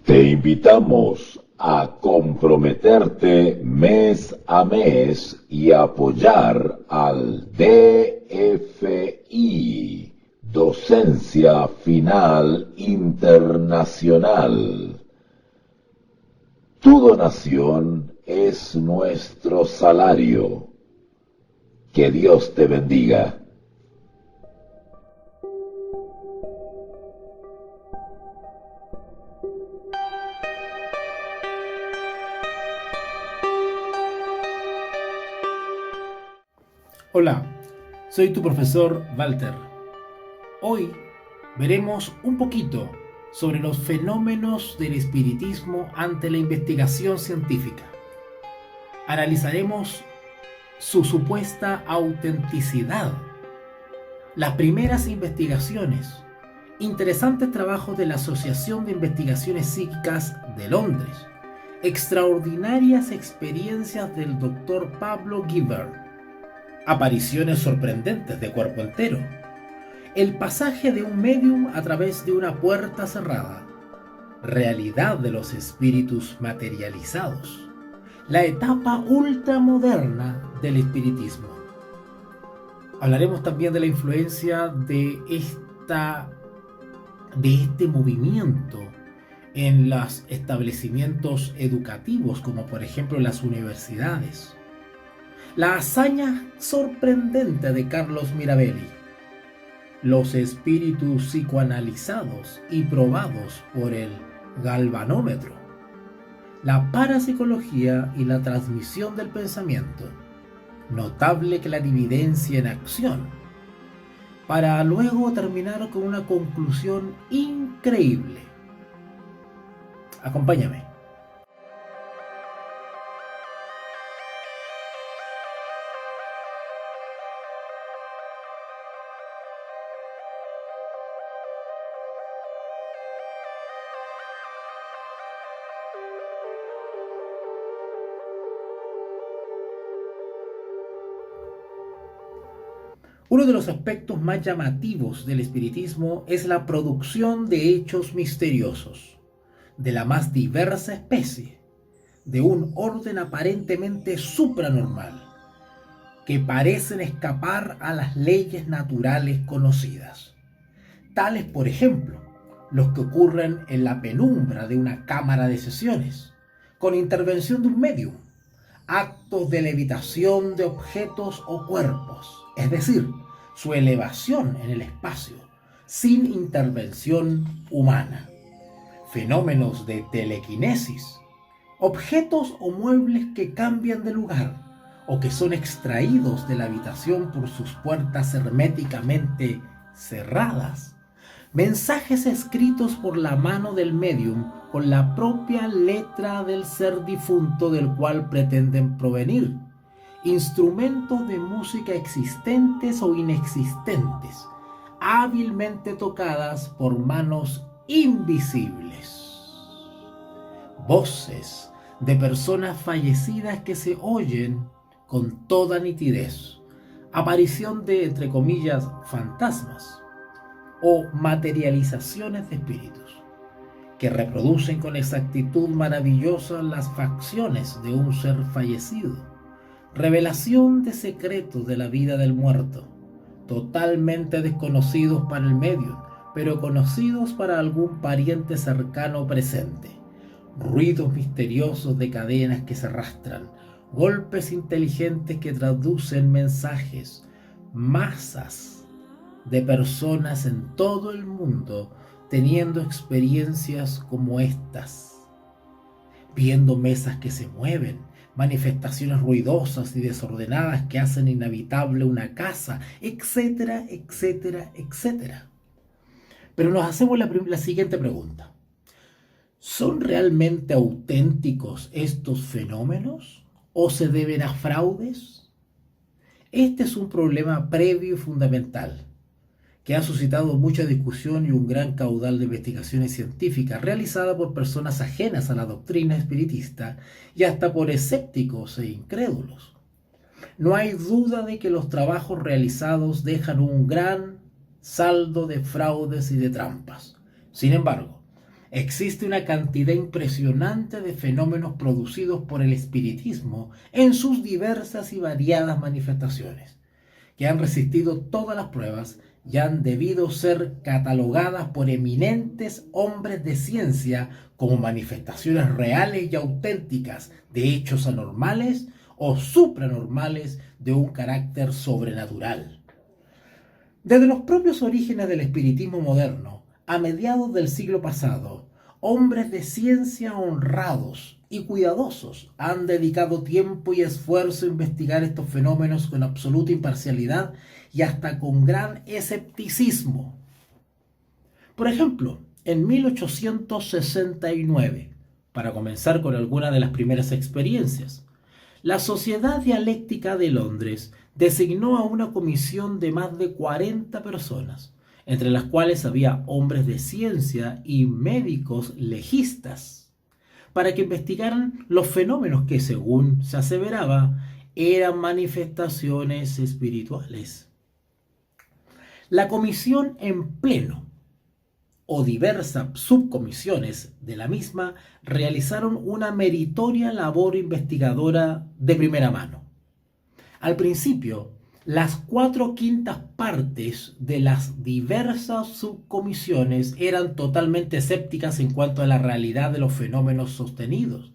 Te invitamos a comprometerte mes a mes y apoyar al DFI, Docencia Final Internacional. Tu donación es nuestro salario. Que Dios te bendiga. Hola, soy tu profesor Walter. Hoy veremos un poquito sobre los fenómenos del espiritismo ante la investigación científica. Analizaremos su supuesta autenticidad, las primeras investigaciones, interesantes trabajos de la Asociación de Investigaciones Psíquicas de Londres, extraordinarias experiencias del Dr. Pablo Guibert, apariciones sorprendentes de cuerpo entero, el pasaje de un médium a través de una puerta cerrada, realidad de los espíritus materializados, la etapa ultramoderna del espiritismo. Hablaremos también de la influencia de este movimiento en los establecimientos educativos, como por ejemplo las universidades. La hazaña sorprendente de Carlos Mirabelli, los espíritus psicoanalizados y probados por el galvanómetro, la parapsicología y la transmisión del pensamiento, notable clarividencia en acción, para luego terminar con una conclusión increíble. Acompáñame. Uno de los aspectos más llamativos del espiritismo es la producción de hechos misteriosos, de la más diversa especie, de un orden aparentemente supranormal, que parecen escapar a las leyes naturales conocidas. Tales, por ejemplo, los que ocurren en la penumbra de una cámara de sesiones, con intervención de un medium, actos de levitación de objetos o cuerpos, es decir, su elevación en el espacio, sin intervención humana. Fenómenos de telequinesis, objetos o muebles que cambian de lugar o que son extraídos de la habitación por sus puertas herméticamente cerradas. Mensajes escritos por la mano del médium con la propia letra del ser difunto del cual pretenden provenir. Instrumentos de música existentes o inexistentes, hábilmente tocadas por manos invisibles. Voces de personas fallecidas que se oyen con toda nitidez. Aparición de, entre comillas, fantasmas o materializaciones de espíritus que reproducen con exactitud maravillosa las facciones de un ser fallecido. Revelación de secretos de la vida del muerto, totalmente desconocidos para el medium, pero conocidos para algún pariente cercano presente. Ruidos misteriosos de cadenas que se arrastran, golpes inteligentes que traducen mensajes, masas de personas en todo el mundo teniendo experiencias como estas, viendo mesas que se mueven, manifestaciones ruidosas y desordenadas que hacen inhabitable una casa, etcétera, etcétera, etcétera. Pero nos hacemos la siguiente pregunta. ¿Son realmente auténticos estos fenómenos o se deben a fraudes? Este es un problema previo y fundamental que ha suscitado mucha discusión y un gran caudal de investigaciones científicas realizadas por personas ajenas a la doctrina espiritista y hasta por escépticos e incrédulos. No hay duda de que los trabajos realizados dejan un gran saldo de fraudes y de trampas. Sin embargo, existe una cantidad impresionante de fenómenos producidos por el espiritismo en sus diversas y variadas manifestaciones, que han resistido todas las pruebas y han debido ser catalogadas por eminentes hombres de ciencia como manifestaciones reales y auténticas de hechos anormales o supranormales de un carácter sobrenatural. Desde los propios orígenes del espiritismo moderno, a mediados del siglo pasado, hombres de ciencia honrados y cuidadosos han dedicado tiempo y esfuerzo a investigar estos fenómenos con absoluta imparcialidad y hasta con gran escepticismo. Por ejemplo, en 1869, para comenzar con alguna de las primeras experiencias, la Sociedad Dialéctica de Londres designó a una comisión de más de 40 personas, entre las cuales había hombres de ciencia y médicos legistas, para que investigaran los fenómenos que, según se aseveraba, eran manifestaciones espirituales. La comisión en pleno o diversas subcomisiones de la misma realizaron una meritoria labor investigadora de primera mano. Al principio, las 4/5 partes de las diversas subcomisiones eran totalmente escépticas en cuanto a la realidad de los fenómenos sostenidos,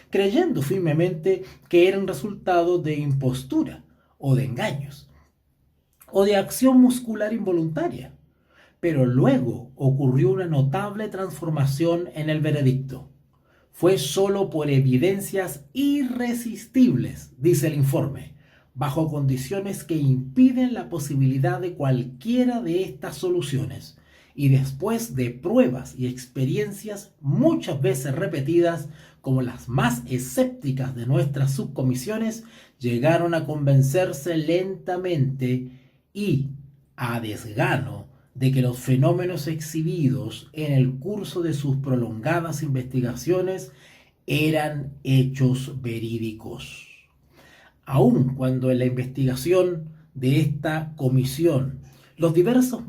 creyendo firmemente que eran resultado de impostura o de engaños, o de acción muscular involuntaria. Pero luego ocurrió una notable transformación en el veredicto. Fue solo por evidencias irresistibles, dice el informe, bajo condiciones que impiden la posibilidad de cualquiera de estas soluciones, y después de pruebas y experiencias muchas veces repetidas, como las más escépticas de nuestras subcomisiones, llegaron a convencerse lentamente y a desgano de que los fenómenos exhibidos en el curso de sus prolongadas investigaciones eran hechos verídicos. Aun cuando en la investigación de esta comisión, los diversos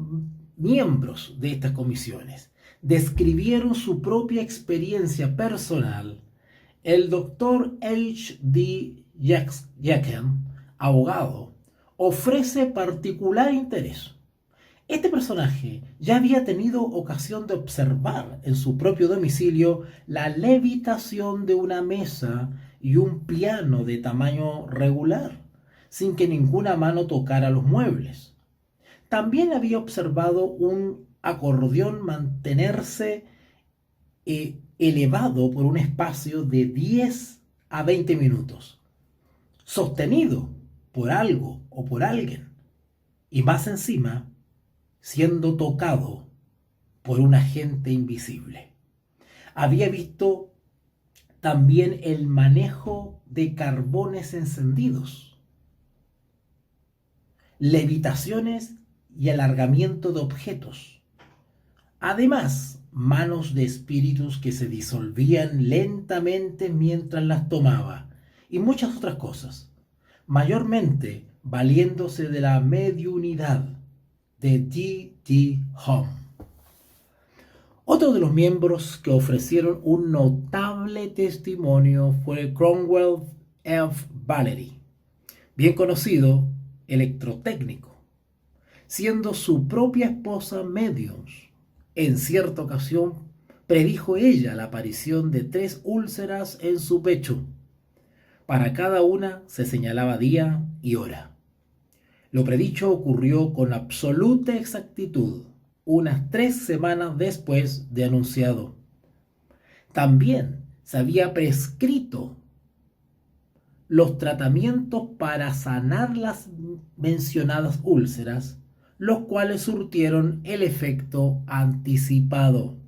miembros de estas comisiones describieron su propia experiencia personal, el doctor H.D. Jacken, abogado, ofrece particular interés. Este personaje ya había tenido ocasión de observar en su propio domicilio la levitación de una mesa y un piano de tamaño regular, sin que ninguna mano tocara los muebles. También había observado un acordeón mantenerse elevado por un espacio de 10 a 20 minutos, sostenido por algo o por alguien, y más encima, siendo tocado por un agente invisible. Había visto también el manejo de carbones encendidos, levitaciones y alargamiento de objetos. Además, manos de espíritus que se disolvían lentamente mientras las tomaba, y muchas otras cosas, mayormente valiéndose de la mediunidad de D.D. Home. Otro de los miembros que ofrecieron un notable testimonio fue Cromwell F. Valery, bien conocido electrotécnico, siendo su propia esposa medium. En cierta ocasión predijo ella la aparición de 3 úlceras en su pecho. Para cada una se señalaba día y hora. Lo predicho ocurrió con absoluta exactitud unas 3 semanas después de anunciado. También se había prescrito los tratamientos para sanar las mencionadas úlceras, los cuales surtieron el efecto anticipado.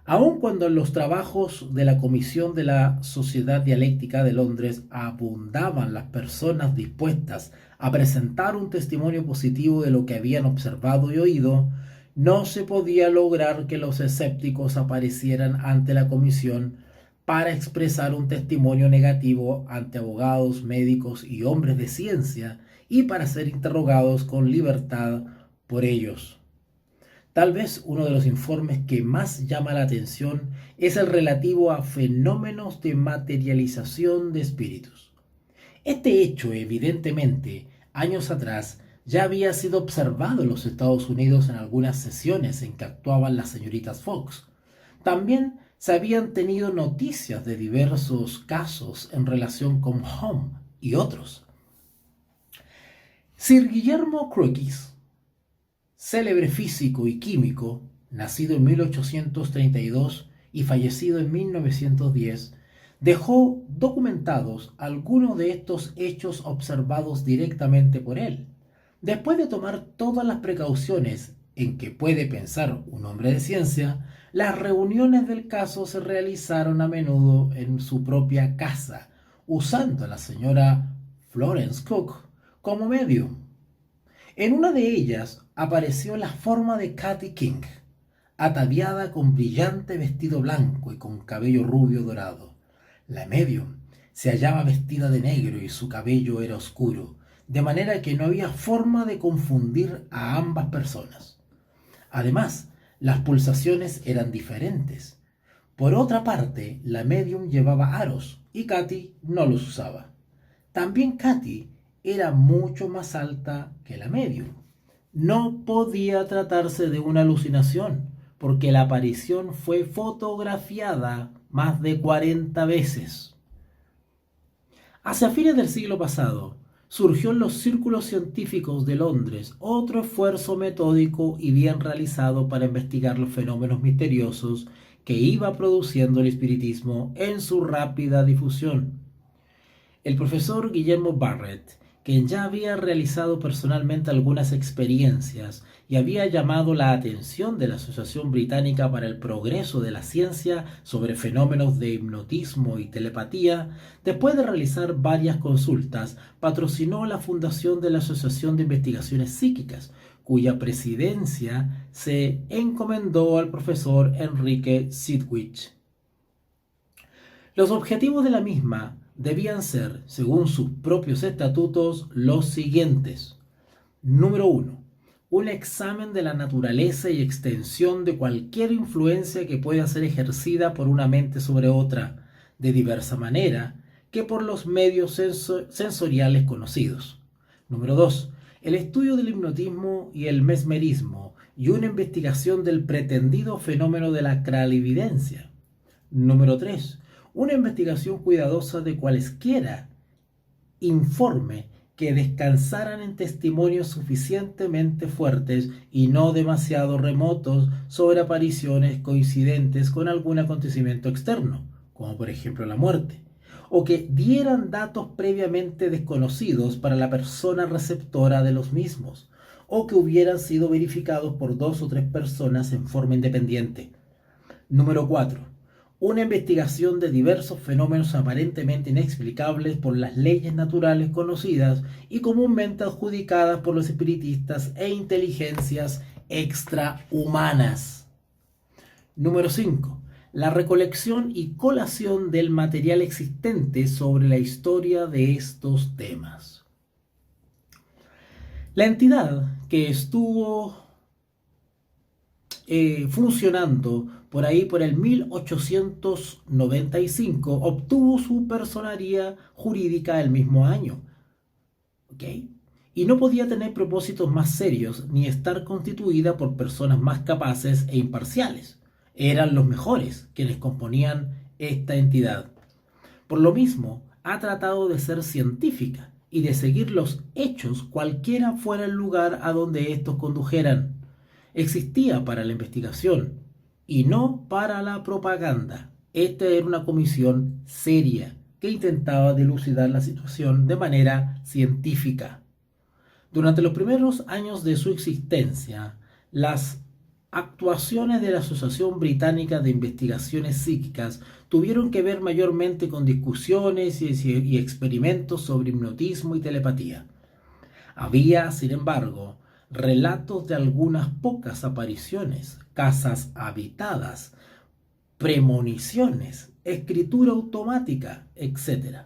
Aun cuando en los trabajos de la Comisión de la Sociedad Dialéctica de Londres abundaban las personas dispuestas a presentar un testimonio positivo de lo que habían observado y oído, no se podía lograr que los escépticos aparecieran ante la comisión para expresar un testimonio negativo ante abogados, médicos y hombres de ciencia y para ser interrogados con libertad por ellos. Tal vez uno de los informes que más llama la atención es el relativo a fenómenos de materialización de espíritus. Este hecho, evidentemente, años atrás, ya había sido observado en los Estados Unidos en algunas sesiones en que actuaban las señoritas Fox. También se habían tenido noticias de diversos casos en relación con Home y otros. Sir Guillermo Crookes, célebre físico y químico, nacido en 1832 y fallecido en 1910, dejó documentados algunos de estos hechos observados directamente por él. Después de tomar todas las precauciones en que puede pensar un hombre de ciencia, las reuniones del caso se realizaron a menudo en su propia casa, usando a la señora Florence Cook como medio. En una de ellas apareció la forma de Kathy King, ataviada con brillante vestido blanco y con cabello rubio dorado. La medium se hallaba vestida de negro y su cabello era oscuro, de manera que no había forma de confundir a ambas personas. Además, las pulsaciones eran diferentes. Por otra parte, la medium llevaba aros y Kathy no los usaba. También Kathy era mucho más alta que la medium. No podía tratarse de una alucinación, porque la aparición fue fotografiada más de 40 veces. Hacia fines del siglo pasado, surgió en los círculos científicos de Londres otro esfuerzo metódico y bien realizado para investigar los fenómenos misteriosos que iba produciendo el espiritismo en su rápida difusión. El profesor Guillermo Barrett, quien ya había realizado personalmente algunas experiencias y había llamado la atención de la Asociación Británica para el Progreso de la Ciencia sobre fenómenos de hipnotismo y telepatía, después de realizar varias consultas, patrocinó la fundación de la Asociación de Investigaciones Psíquicas, cuya presidencia se encomendó al profesor Enrique Sidgwick. Los objetivos de la misma debían ser, según sus propios estatutos, los siguientes. Número 1. Un examen de la naturaleza y extensión de cualquier influencia que pueda ser ejercida por una mente sobre otra, de diversa manera que por los medios sensoriales conocidos. Número 2. El estudio del hipnotismo y el mesmerismo y una investigación del pretendido fenómeno de la clarividencia. Número 3. Una investigación cuidadosa de cualesquiera informe que descansaran en testimonios suficientemente fuertes y no demasiado remotos sobre apariciones coincidentes con algún acontecimiento externo, como por ejemplo la muerte, o que dieran datos previamente desconocidos para la persona receptora de los mismos, o que hubieran sido verificados por 2 o 3 personas en forma independiente. Número 4. Una investigación de diversos fenómenos aparentemente inexplicables por las leyes naturales conocidas y comúnmente adjudicadas por los espiritistas e inteligencias extrahumanas. Número 5. La recolección y colación del material existente sobre la historia de estos temas. La entidad que estuvo funcionando por ahí por el 1895, obtuvo su personería jurídica el mismo año. Y no podía tener propósitos más serios ni estar constituida por personas más capaces e imparciales. Eran los mejores quienes componían esta entidad. Por lo mismo, ha tratado de ser científica y de seguir los hechos cualquiera fuera el lugar a donde estos condujeran. Existía para la investigación y no para la propaganda. Esta era una comisión seria que intentaba dilucidar la situación de manera científica. Durante los primeros años de su existencia, las actuaciones de la Asociación Británica de Investigaciones Psíquicas tuvieron que ver mayormente con discusiones y experimentos sobre hipnotismo y telepatía. Había, sin embargo, relatos de algunas pocas apariciones, casas habitadas, premoniciones, escritura automática, etc.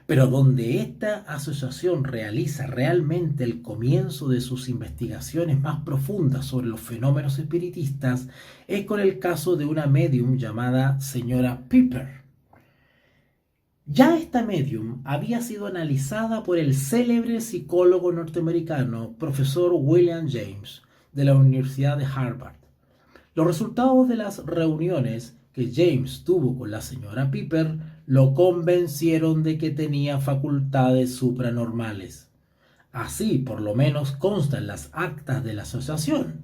Pero donde esta asociación realiza realmente el comienzo de sus investigaciones más profundas sobre los fenómenos espiritistas es con el caso de una médium llamada señora Piper. Ya esta médium había sido analizada por el célebre psicólogo norteamericano profesor William James de la Universidad de Harvard. Los resultados de las reuniones que James tuvo con la señora Piper lo convencieron de que tenía facultades supranormales. Así, por lo menos, consta en las actas de la asociación.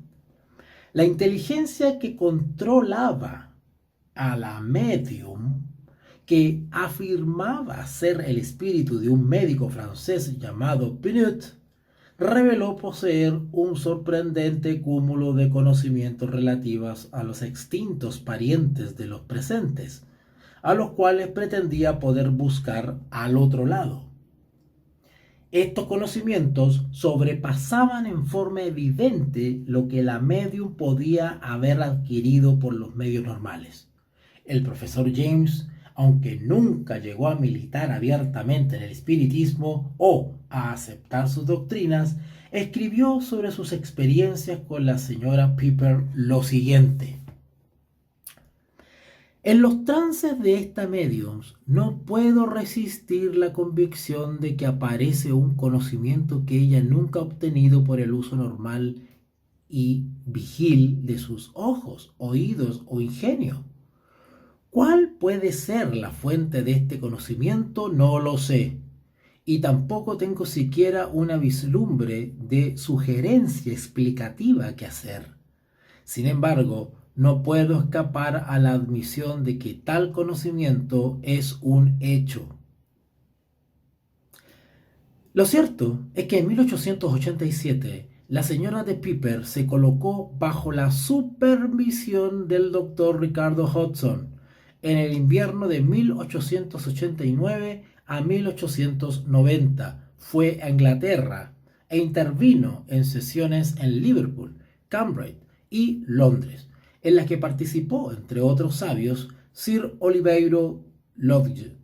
La inteligencia que controlaba a la medium, que afirmaba ser el espíritu de un médico francés llamado Pinot, reveló poseer un sorprendente cúmulo de conocimientos relativos a los extintos parientes de los presentes, a los cuales pretendía poder buscar al otro lado. Estos conocimientos sobrepasaban en forma evidente lo que la medium podía haber adquirido por los medios normales. El profesor James, aunque nunca llegó a militar abiertamente en el espiritismo o a aceptar sus doctrinas, escribió sobre sus experiencias con la señora Piper lo siguiente: en los trances de esta medium no puedo resistir la convicción de que aparece un conocimiento que ella nunca ha obtenido por el uso normal y vigil de sus ojos, oídos o ingenio. ¿Cuál puede ser la fuente de este conocimiento? No lo sé. Y tampoco tengo siquiera una vislumbre de sugerencia explicativa que hacer. Sin embargo, no puedo escapar a la admisión de que tal conocimiento es un hecho. Lo cierto es que en 1887 la señora de Piper se colocó bajo la supervisión del doctor Ricardo Hodgson en el invierno de 1889 a 1890. Fue a Inglaterra e intervino en sesiones en Liverpool, Cambridge y Londres, en las que participó, entre otros sabios, Sir Oliveiro Lodge,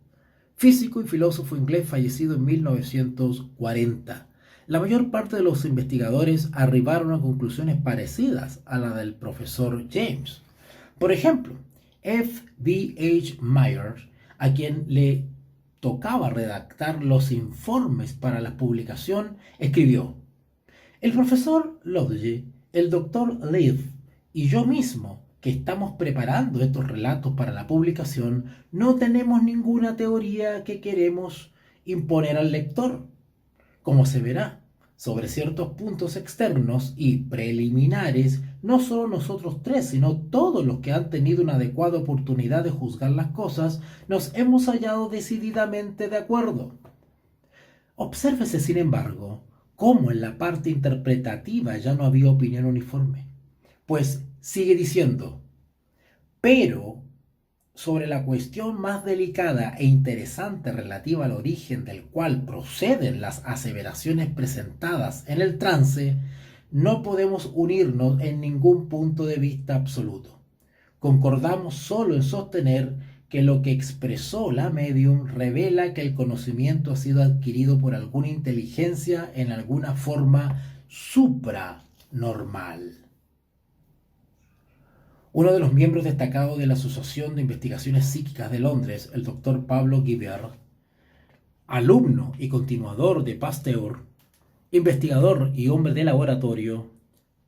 físico y filósofo inglés fallecido en 1940. La mayor parte de los investigadores arribaron a conclusiones parecidas a la del profesor James. Por ejemplo, F. B. H. Myers, a quien le tocaba redactar los informes para la publicación, escribió: el profesor Lodge, el doctor Leaf y yo mismo, que estamos preparando estos relatos para la publicación, no tenemos ninguna teoría que queremos imponer al lector. Como se verá, sobre ciertos puntos externos y preliminares, no solo nosotros tres, sino todos los que han tenido una adecuada oportunidad de juzgar las cosas, nos hemos hallado decididamente de acuerdo. Obsérvese, sin embargo, cómo en la parte interpretativa ya no había opinión uniforme. Pues sigue diciendo: pero sobre la cuestión más delicada e interesante relativa al origen del cual proceden las aseveraciones presentadas en el trance, no podemos unirnos en ningún punto de vista absoluto. Concordamos solo en sostener que lo que expresó la medium revela que el conocimiento ha sido adquirido por alguna inteligencia en alguna forma supranormal. Uno de los miembros destacados de la Asociación de Investigaciones Psíquicas de Londres, el doctor Pablo Guibert, alumno y continuador de Pasteur, investigador y hombre de laboratorio,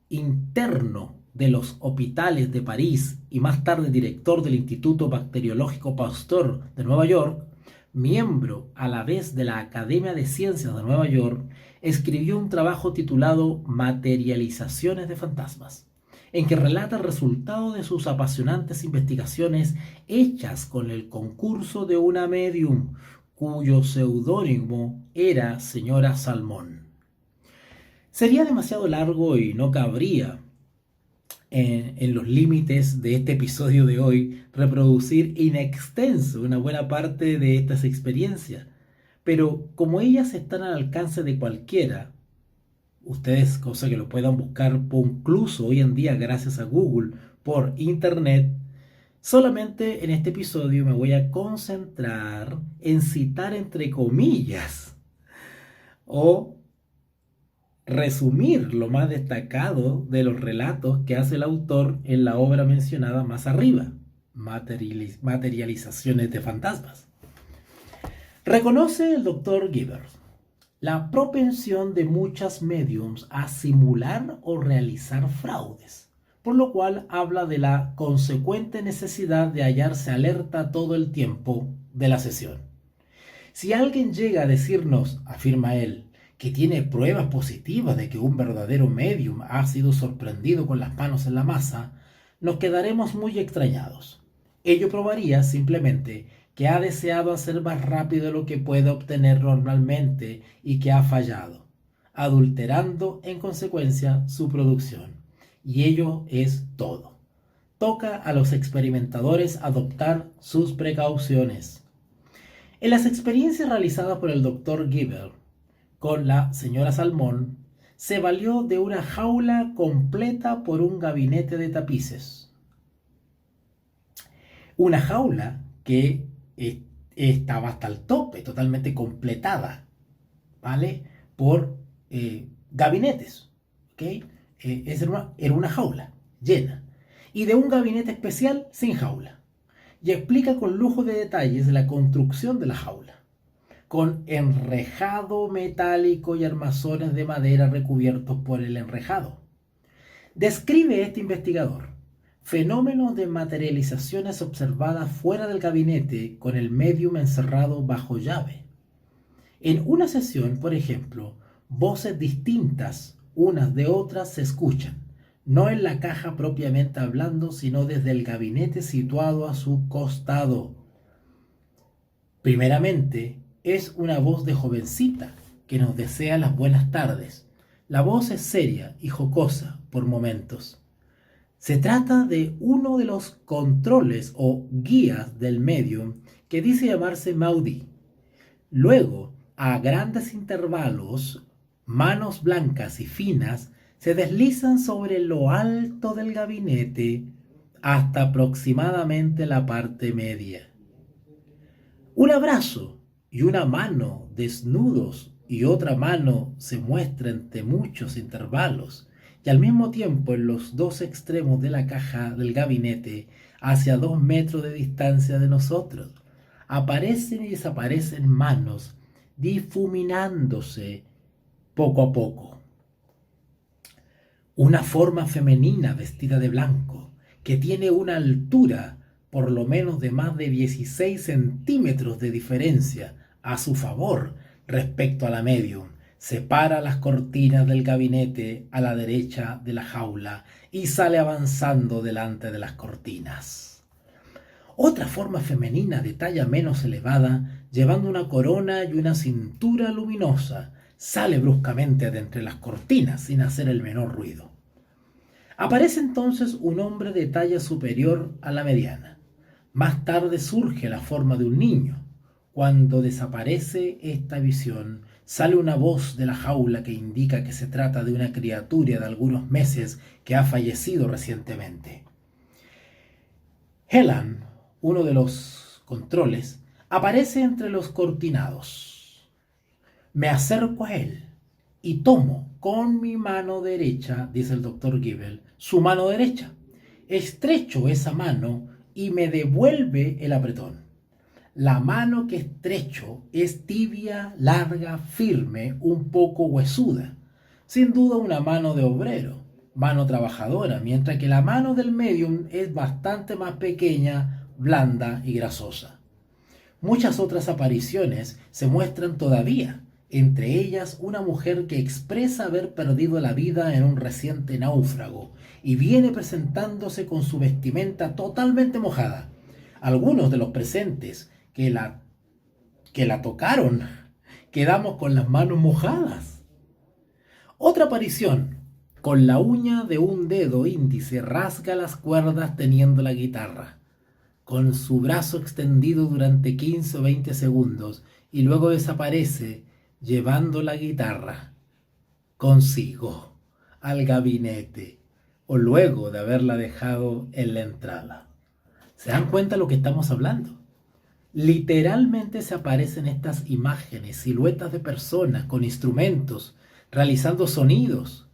interno de los hospitales de París y más tarde director del Instituto Bacteriológico Pasteur de Nueva York, miembro a la vez de la Academia de Ciencias de Nueva York, escribió un trabajo titulado Materializaciones de Fantasmas, en que relata el resultado de sus apasionantes investigaciones hechas con el concurso de una medium, cuyo seudónimo era señora Salmón. Sería demasiado largo y no cabría en los límites de este episodio de hoy reproducir in extenso una buena parte de estas experiencias, pero como ellas están al alcance de cualquiera, ustedes, cosa que lo puedan buscar incluso hoy en día gracias a Google por internet, Solamente en este episodio me voy a concentrar en citar entre comillas o resumir lo más destacado de los relatos que hace el autor en la obra mencionada más arriba, Materializaciones de Fantasmas. Reconoce el Dr. Givers la propensión de muchas médiums a simular o realizar fraudes, por lo cual habla de la consecuente necesidad de hallarse alerta todo el tiempo de la sesión. Si alguien llega a decirnos, afirma él, que tiene pruebas positivas de que un verdadero médium ha sido sorprendido con las manos en la masa, nos quedaremos muy extrañados. Ello probaría simplemente que ha deseado hacer más rápido de lo que puede obtener normalmente y que ha fallado, adulterando en consecuencia su producción. Y ello es todo. Toca a los experimentadores adoptar sus precauciones. En las experiencias realizadas por el Dr. Gibbel con la señora Salmón, se valió de una jaula completa por un gabinete de tapices. Una jaula que estaba hasta el tope, totalmente completada, ¿vale? Por gabinetes, ¿ok? Era una jaula llena. Y de un gabinete especial sin jaula. Y explica con lujo de detalles la construcción de la jaula, con enrejado metálico y armazones de madera recubiertos por el enrejado. Describe este investigador fenómenos de materializaciones observadas fuera del gabinete con el médium encerrado bajo llave. En una sesión, por ejemplo, voces distintas unas de otras se escuchan, no en la caja propiamente hablando, sino desde el gabinete situado a su costado. Primeramente, es una voz de jovencita que nos desea las buenas tardes. La voz es seria y jocosa por momentos. Se trata de uno de los controles o guías del medium que dice llamarse Maudí. Luego, a grandes intervalos, manos blancas y finas se deslizan sobre lo alto del gabinete hasta aproximadamente la parte media. Un abrazo y una mano desnudos y otra mano se muestra entre muchos intervalos y al mismo tiempo en los dos extremos de la caja del gabinete, hacia 2 metros de distancia de nosotros, aparecen y desaparecen manos difuminándose poco a poco. Una forma femenina vestida de blanco, que tiene una altura por lo menos de más de 16 centímetros de diferencia a su favor respecto a la medium, separa las cortinas del gabinete a la derecha de la jaula y sale avanzando delante de las cortinas. Otra forma femenina de talla menos elevada, llevando una corona y una cintura luminosa, sale bruscamente de entre las cortinas sin hacer el menor ruido. Aparece entonces un hombre de talla superior a la mediana. Más tarde surge la forma de un niño. Cuando desaparece esta visión, sale una voz de la jaula que indica que se trata de una criatura de algunos meses que ha fallecido recientemente. Helan, uno de los controles, aparece entre los cortinados. Me acerco a él y tomo con mi mano derecha, dice el Dr. Gibbel, su mano derecha. Estrecho esa mano y me devuelve el apretón. La mano que estrecho es tibia, larga, firme, un poco huesuda. Sin duda una mano de obrero, mano trabajadora, mientras que la mano del medium es bastante más pequeña, blanda y grasosa. Muchas otras apariciones se muestran todavía, entre ellas una mujer que expresa haber perdido la vida en un reciente náufrago y viene presentándose con su vestimenta totalmente mojada. Algunos de los presentes que la tocaron quedamos con las manos mojadas. Otra aparición, con la uña de un dedo índice rasga las cuerdas teniendo la guitarra, con su brazo extendido durante 15 o 20 segundos y luego desaparece llevando la guitarra consigo al gabinete o luego de haberla dejado en la entrada. ¿Se dan cuenta de lo que estamos hablando? Literalmente se aparecen estas imágenes, siluetas de personas con instrumentos, realizando sonidos.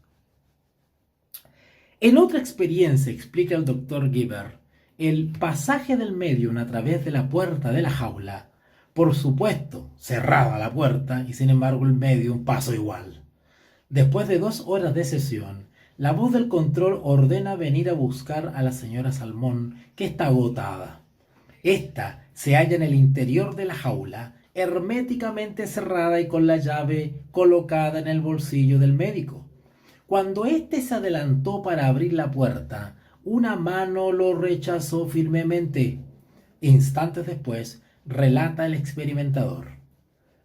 En otra experiencia, explica el Dr. Giver, el pasaje del medium a través de la puerta de la jaula, por supuesto, cerrada la puerta y sin embargo el medium pasó igual. Después de 2 horas de sesión, la voz del control ordena venir a buscar a la señora Salmón, que está agotada. Esta se halla en el interior de la jaula, herméticamente cerrada y con la llave colocada en el bolsillo del médico. Cuando éste se adelantó para abrir la puerta, una mano lo rechazó firmemente. Instantes después, relata el experimentador: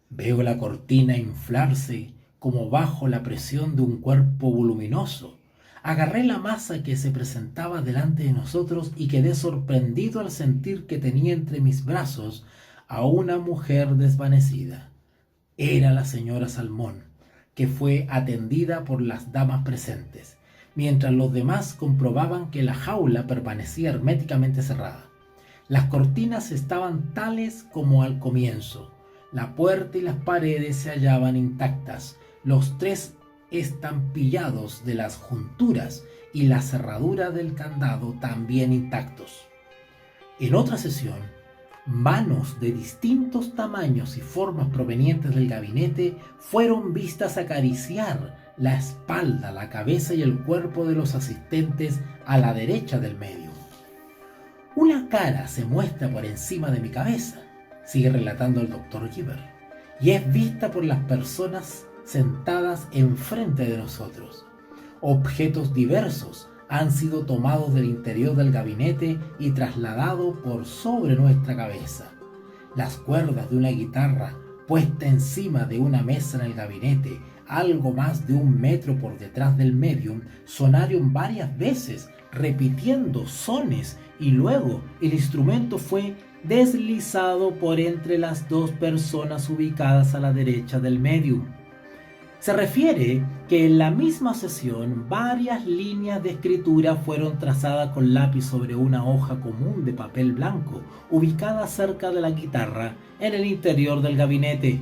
veo la cortina inflarse como bajo la presión de un cuerpo voluminoso. Agarré la masa que se presentaba delante de nosotros y quedé sorprendido al sentir que tenía entre mis brazos a una mujer desvanecida. Era la señora Salmón, que fue atendida por las damas presentes, mientras los demás comprobaban que la jaula permanecía herméticamente cerrada. Las cortinas estaban tales como al comienzo. La puerta y las paredes se hallaban intactas. Los 3 estampillados de las junturas y la cerradura del candado también intactos. En otra sesión, manos de distintos tamaños y formas provenientes del gabinete fueron vistas acariciar la espalda, la cabeza y el cuerpo de los asistentes a la derecha del medio. Una cara se muestra por encima de mi cabeza, sigue relatando el Dr. Giver, y es vista por las personas sentadas enfrente de nosotros. Objetos diversos han sido tomados del interior del gabinete y trasladados por sobre nuestra cabeza. Las cuerdas de una guitarra puesta encima de una mesa en el gabinete, algo más de 1 metro por detrás del medium, sonaron varias veces, repitiendo sones, y luego el instrumento fue deslizado por entre las 2 personas ubicadas a la derecha del medium. Se refiere que en la misma sesión varias líneas de escritura fueron trazadas con lápiz sobre una hoja común de papel blanco, ubicada cerca de la guitarra en el interior del gabinete.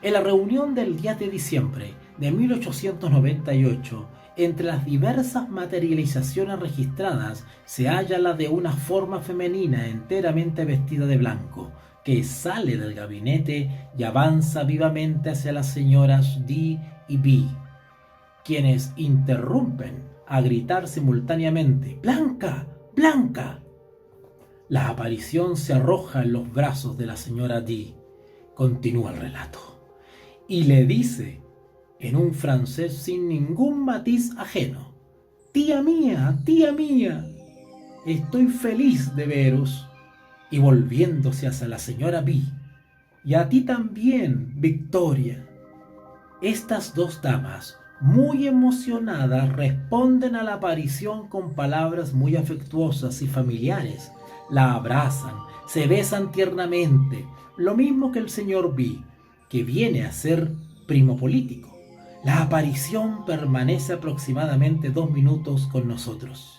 En la reunión del 10 de diciembre de 1898, entre las diversas materializaciones registradas se halla la de una forma femenina enteramente vestida de blanco, que sale del gabinete y avanza vivamente hacia las señoras D y B, quienes interrumpen a gritar simultáneamente: ¡Blanca! ¡Blanca! La aparición se arroja en los brazos de la señora D, continúa el relato, y le dice, en un francés sin ningún matiz ajeno: tía mía, estoy feliz de veros. Y volviéndose hacia la señora B: y a ti también, Victoria. Estas 2 damas, muy emocionadas, responden a la aparición con palabras muy afectuosas y familiares. La abrazan, se besan tiernamente, lo mismo que el señor B, que viene a ser primo político. La aparición permanece aproximadamente 2 minutos con nosotros.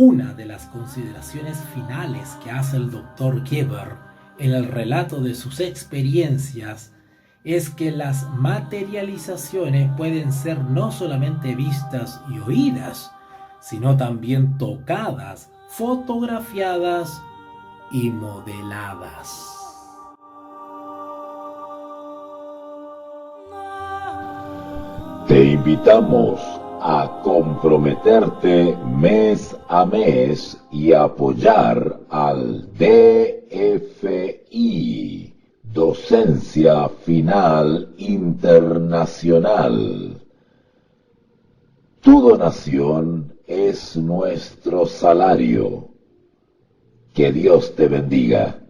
Una de las consideraciones finales que hace el Dr. Giver en el relato de sus experiencias es que las materializaciones pueden ser no solamente vistas y oídas, sino también tocadas, fotografiadas y modeladas. Te invitamos a comprometerte mes a mes y apoyar al DFI, Docencia Final Internacional. Tu donación es nuestro salario. Que Dios te bendiga.